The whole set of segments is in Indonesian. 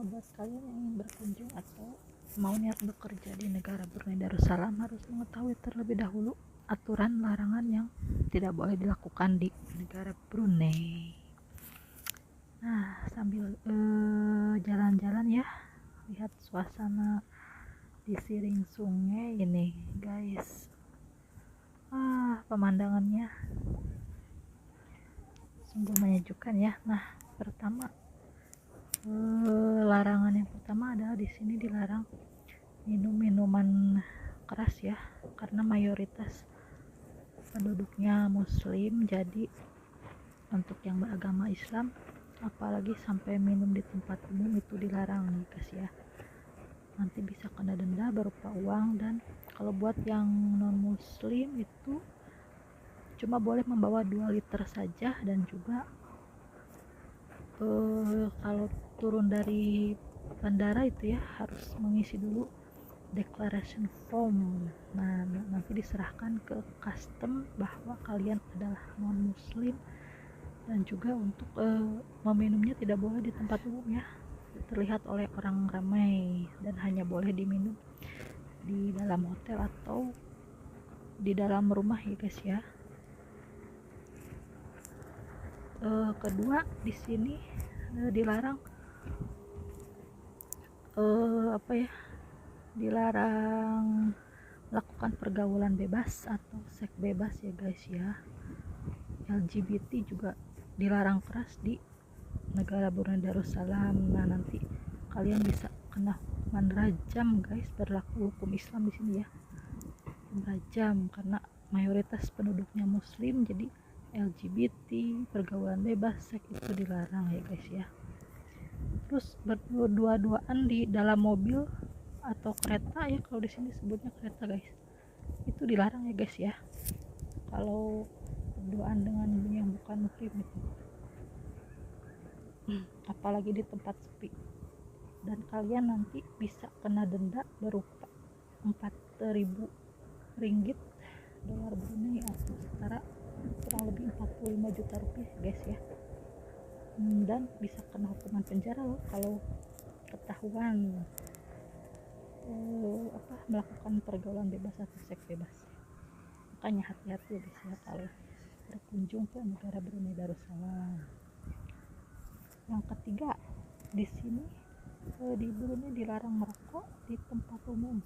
buat kalian yang ingin berkunjung atau mau niat bekerja di negara Brunei Darussalam harus mengetahui terlebih dahulu aturan larangan yang tidak boleh dilakukan di negara Brunei. Nah, sambil jalan-jalan ya, lihat suasana di siring sungai ini guys. Pemandangannya sungguh menyejukkan ya. Nah, pertama larangan yang pertama adalah di sini dilarang minum minuman keras ya, karena mayoritas penduduknya muslim. Jadi untuk yang beragama Islam apalagi sampai minum di tempat umum itu dilarang nih guys ya. Nanti bisa kena denda berupa uang, dan kalau buat yang non muslim itu cuma boleh membawa 2 liter saja, dan juga kalau turun dari bandara itu ya harus mengisi dulu declaration form. Nah, nanti diserahkan ke custom bahwa kalian adalah non muslim, dan juga untuk meminumnya tidak boleh di tempat umum ya, terlihat oleh orang ramai, dan hanya boleh diminum di dalam hotel atau di dalam rumah ya guys ya. Kedua, di sini dilarang dilarang melakukan pergaulan bebas atau seks bebas ya guys ya. LGBT juga dilarang keras di negara Brunei Darussalam. Nah, nanti kalian bisa kena hukuman rajam guys, berlaku hukum Islam di sini ya, rajam, karena mayoritas penduduknya muslim. Jadi LGBT, pergaulan bebas, seks itu dilarang ya guys ya. Terus berdua-duaan di dalam mobil atau kereta ya, kalau di sini sebutnya kereta guys, itu dilarang ya guys ya, kalau berduaan dengan yang bukan muslim itu, apalagi di tempat sepi. Dan kalian nanti bisa kena denda berupa 4.000 ringgit dolar Brunei atau setara kurang lebih 45 juta rupiah guys ya. Dan bisa kena hukuman penjara loh kalau ketahuan melakukan pergaulan bebas atau seks bebas. Makanya hati-hati ya guys ya kalau berkunjung ke negara Brunei Darussalam. Yang ketiga, di sini di Brunei dilarang merokok di tempat umum,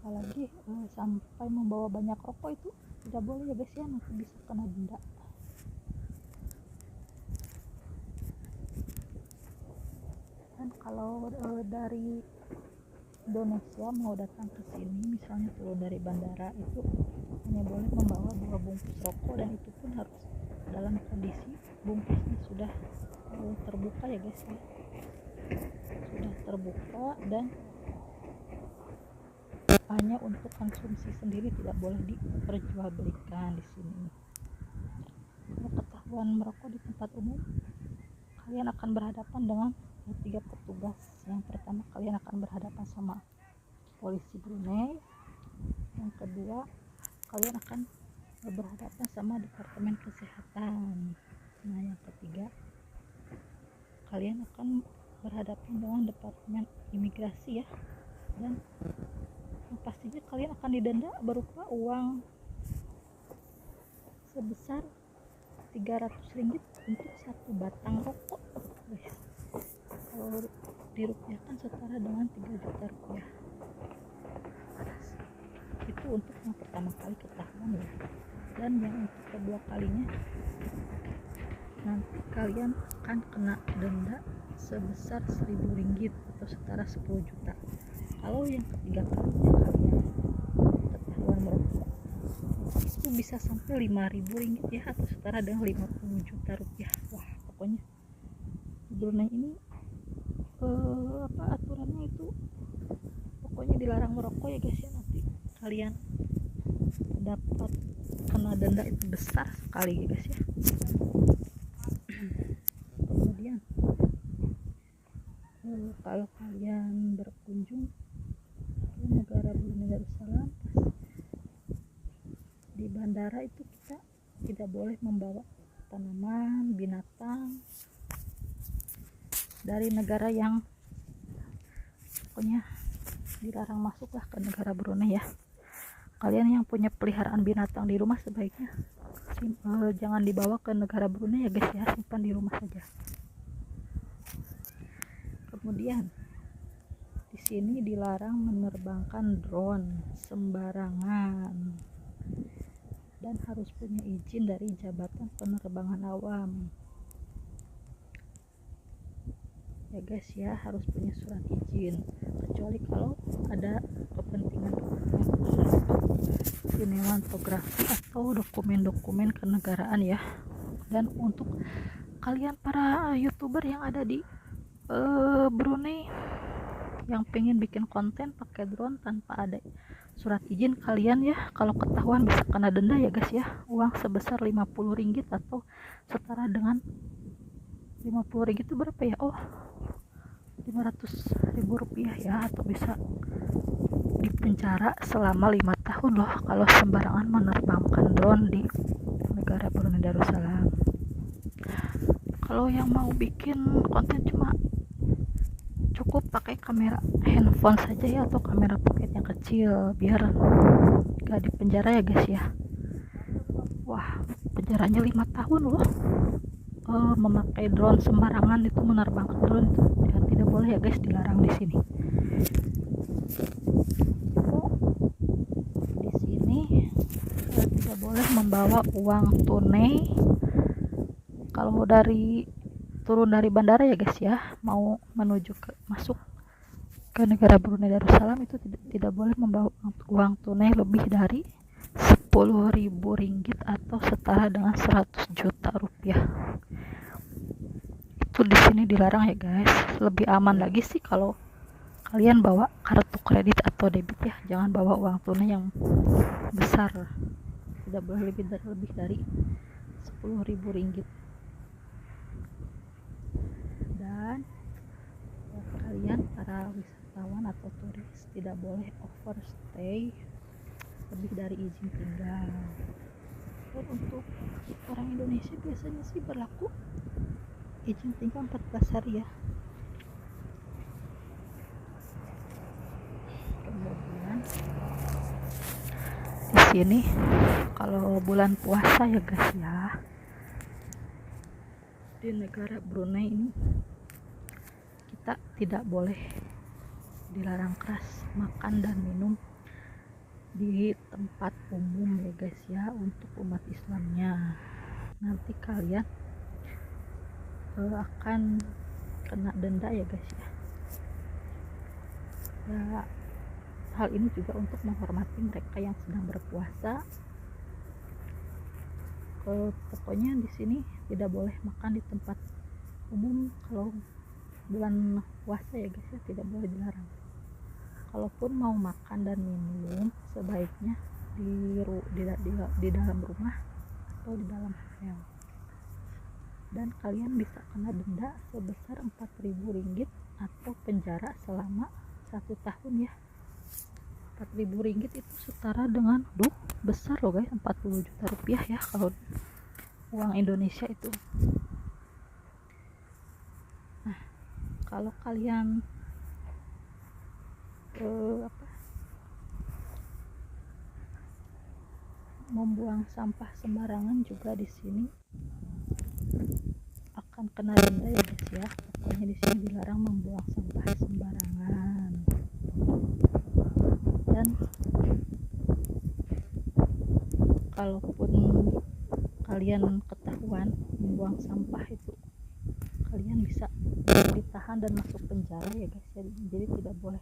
apalagi sampai membawa banyak rokok itu tidak boleh ya guys ya, nanti bisa kena denda. Dan kalau dari Indonesia mau datang ke sini, misalnya turun dari bandara, itu hanya boleh membawa 2 bungkus rokok, dan itu pun harus dalam kondisi bungkusnya sudah terbuka ya guys ya, sudah terbuka dan hanya untuk konsumsi sendiri, tidak boleh diperjualbelikan di sini. Kalau ketahuan merokok di tempat umum, kalian akan berhadapan dengan 3 petugas. Yang pertama, kalian akan berhadapan sama polisi Brunei. Yang kedua, kalian akan berhadapan sama departemen kesehatan. Nah, yang ketiga, kalian akan berhadapan dengan departemen imigrasi ya, dan pastinya kalian akan didenda berupa uang sebesar 300 ringgit untuk 1 batang rokok guys. Kalau dirupiahkan setara dengan 3 juta rupiah. Itu untuk yang pertama kali ketahuan ya. Dan yang untuk kedua kalinya, nanti kalian akan kena denda sebesar 1.000 ringgit atau setara 10 juta. Kalau yang ketiga kalinya kalian ketahuan merokok, itu bisa sampai 5.000 ringgit ya, atau setara dengan 50 juta rupiah. Wah, pokoknya Brunei ini aturannya itu pokoknya dilarang merokok ya guys ya. Nanti kalian dapat kena denda itu besar sekali ya guys ya. Kemudian kalau kalian berkunjung ke negara Brunei Darussalam, di bandara itu kita tidak boleh membawa tanaman, binatang, dari negara yang pokoknya dilarang masuk lah ke negara Brunei ya. Kalian yang punya peliharaan binatang di rumah sebaiknya jangan dibawa ke negara Brunei ya guys ya, simpan di rumah saja. Kemudian di sini dilarang menerbangkan drone sembarangan dan harus punya izin dari Jabatan Penerbangan Awam ya guys ya, harus punya surat izin, kecuali kalau ada kepentingan khusus untuk sinematografi atau dokumen-dokumen kenegaraan ya. Dan untuk kalian para youtuber yang ada di Brunei yang pengen bikin konten pakai drone tanpa ada surat izin, kalian ya kalau ketahuan bisa kena denda ya guys ya, uang sebesar 50 ringgit atau setara dengan 50 ringgit itu berapa ya, 500.000 rupiah ya, atau bisa dipenjara selama 5 tahun loh kalau sembarangan menerbangkan drone di negara Brunei Darussalam. Kalau yang mau bikin konten cuma cukup pakai kamera handphone saja ya, atau kamera pocket yang kecil biar gak dipenjara ya guys ya. Wah, penjaranya 5 tahun loh. Memakai drone sembarangan itu, menerbangkan drone itu ya, tidak boleh ya guys, dilarang di sini. Di sini tidak boleh membawa uang tunai kalau turun dari bandara ya guys ya, mau menuju masuk ke negara Brunei Darussalam itu tidak boleh membawa uang tunai lebih dari 10.000 ringgit atau setara dengan 100 juta rupiah. Itu di sini dilarang ya guys. Lebih aman lagi sih kalau kalian bawa kartu kredit atau debit ya, jangan bawa uang tunai yang besar, tidak boleh lebih dari 10.000 ringgit. Dan buat kalian para wisatawan atau turis tidak boleh overstay lebih dari izin tinggal. Dan untuk orang Indonesia biasanya sih berlaku izin tinggal 14 hari ya. Kemudian di sini kalau bulan puasa ya guys ya, di negara Brunei ini kita tidak boleh, dilarang keras makan dan minum di tempat umum ya guys ya, untuk umat Islamnya. Nanti kalian akan kena denda ya guys ya. Ya, hal ini juga untuk menghormati mereka yang sedang berpuasa. Pokoknya di sini tidak boleh makan di tempat umum kalau bulan puasa ya guys ya, tidak boleh, dilarang. Kalaupun mau makan dan minum sebaiknya di dalam rumah atau di dalam hotel. Dan kalian bisa kena denda sebesar 4.000 ringgit atau penjara selama 1 tahun ya. 4.000 ringgit itu setara dengan besar loh guys, 40 juta rupiah ya kalau uang Indonesia itu. Nah, kalau kalian membuang sampah sembarangan juga di sini akan kena denda ya guys ya. Pokoknya di sini dilarang membuang sampah sembarangan. Dan kalaupun kalian ketahuan membuang sampah itu, kalian bisa ditahan dan masuk penjara ya guys ya. Jadi tidak boleh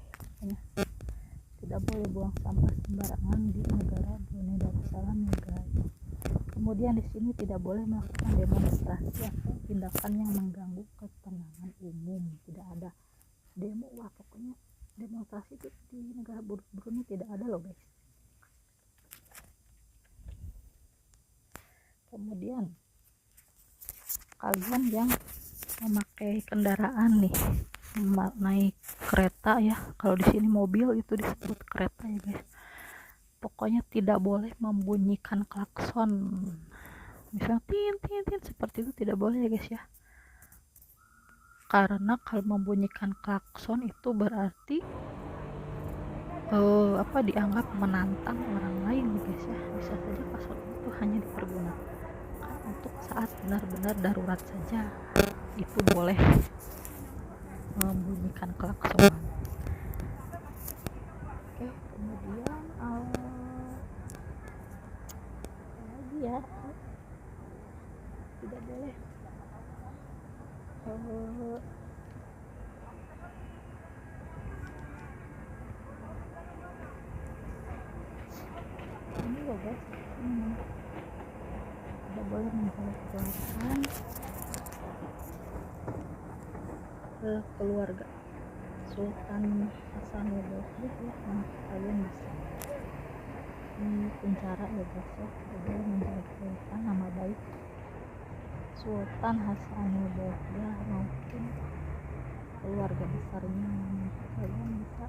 buang sampah sembarangan di negara Brunei Darussalam ya guys. Kemudian di sini tidak boleh melakukan demonstrasi atau tindakan yang mengganggu ketenangan umum. Tidak ada demo, wah pokoknya demonstrasi itu di negara Brunei tidak ada loh guys. Kemudian kalian yang memakai kendaraan nih, naik kereta ya, kalau di sini mobil itu disebut kereta ya guys. Pokoknya tidak boleh membunyikan klakson, misalnya tin tin tin seperti itu, tidak boleh ya guys ya. karena kalau membunyikan klakson itu berarti dianggap menantang orang lain nih guys ya. Bisa saja klakson itu hanya dipergunakan untuk saat benar-benar darurat saja, itu boleh membunyikan klakson. Oke, kemudian lagi ya, tidak boleh ini loh guys, tidak boleh menjelek-jelekan keluarga Sultan Hasanuddin Bolkiah ya, yang kalian bisa di penjara ya guys ya. Tidak boleh menjelek-jelekan nama baik Sultan Hasanuddin Bolkiah maupun keluarga besarnya. Kalian bisa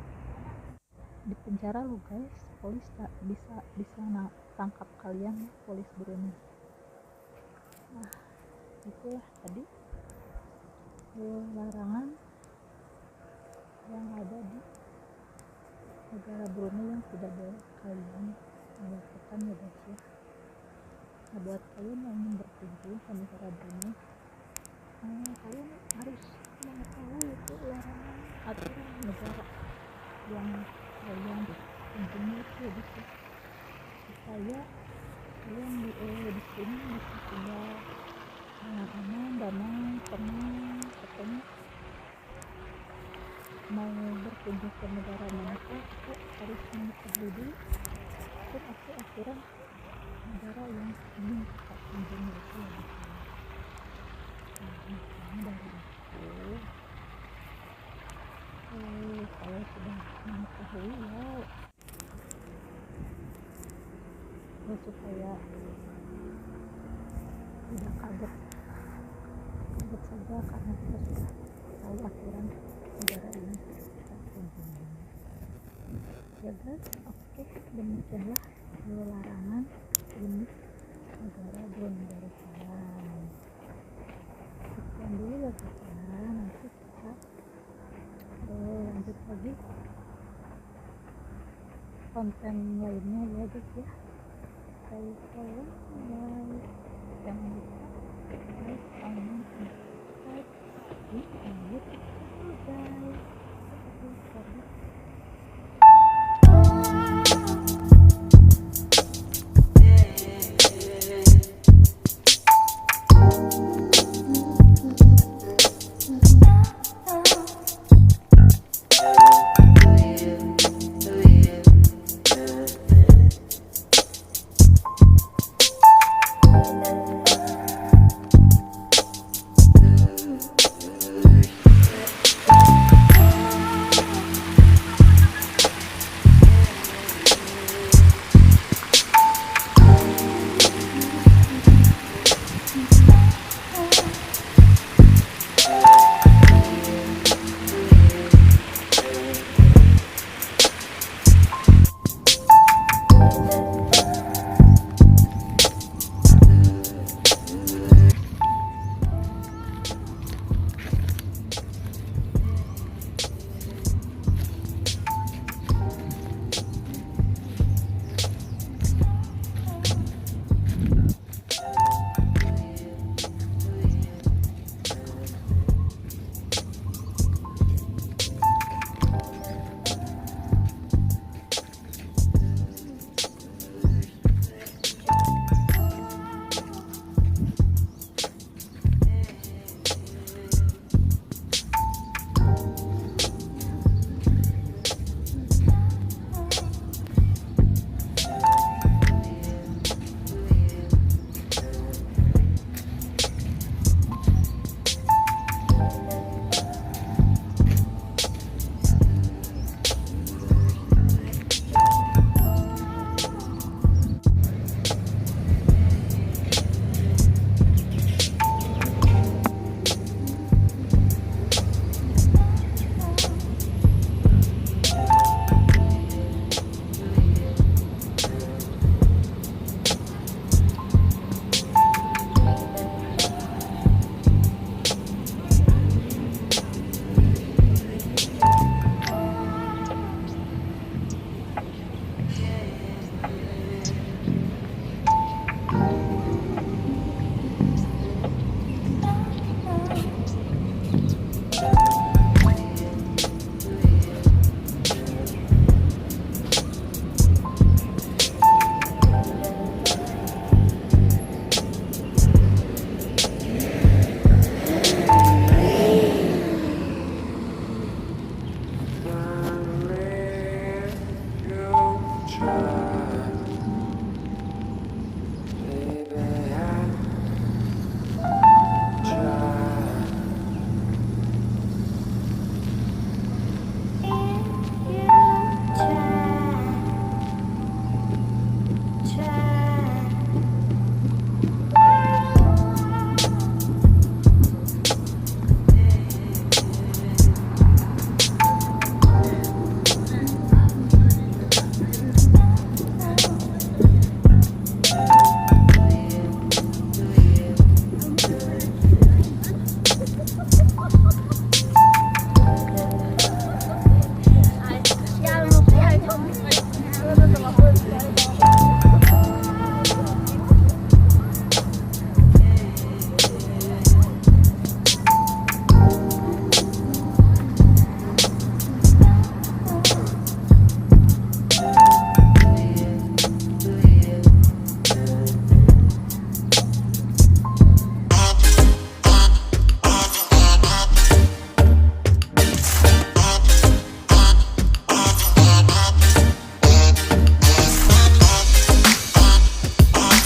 di penjara lo guys, polis tak bisa tangkap kalian, polis Brunei. Nah itulah tadi larangan yang ada di negara Brunei yang tidak boleh kalian lakukan ya guys ya. Nah buat kalian yang ingin berkunjung ke negara Brunei, kalian harus mengetahui itu larangan aturan negara yang kalian kunjungi itu ya guys ya, supaya kalian di sini bisa tinggal dengan aman, damai, tenang. Pokoknya mau berkunjung ke negara manapun kita harus mengetahui dulu itu aturan negara yang ingin kita kunjungi itu ya guys ya. Nah, dari itu kalau sudah mengetahui ya supaya tidak kaget saja karena kita sudah tahu aturan negara ini kita kunjungi ya guys. Oke, demikianlah larangan ini negara Brunei Darussalam. Sekian dulu ya guys ya, nanti kita lanjut lagi konten lainnya ya guys ya. Jangan lupa like, comment,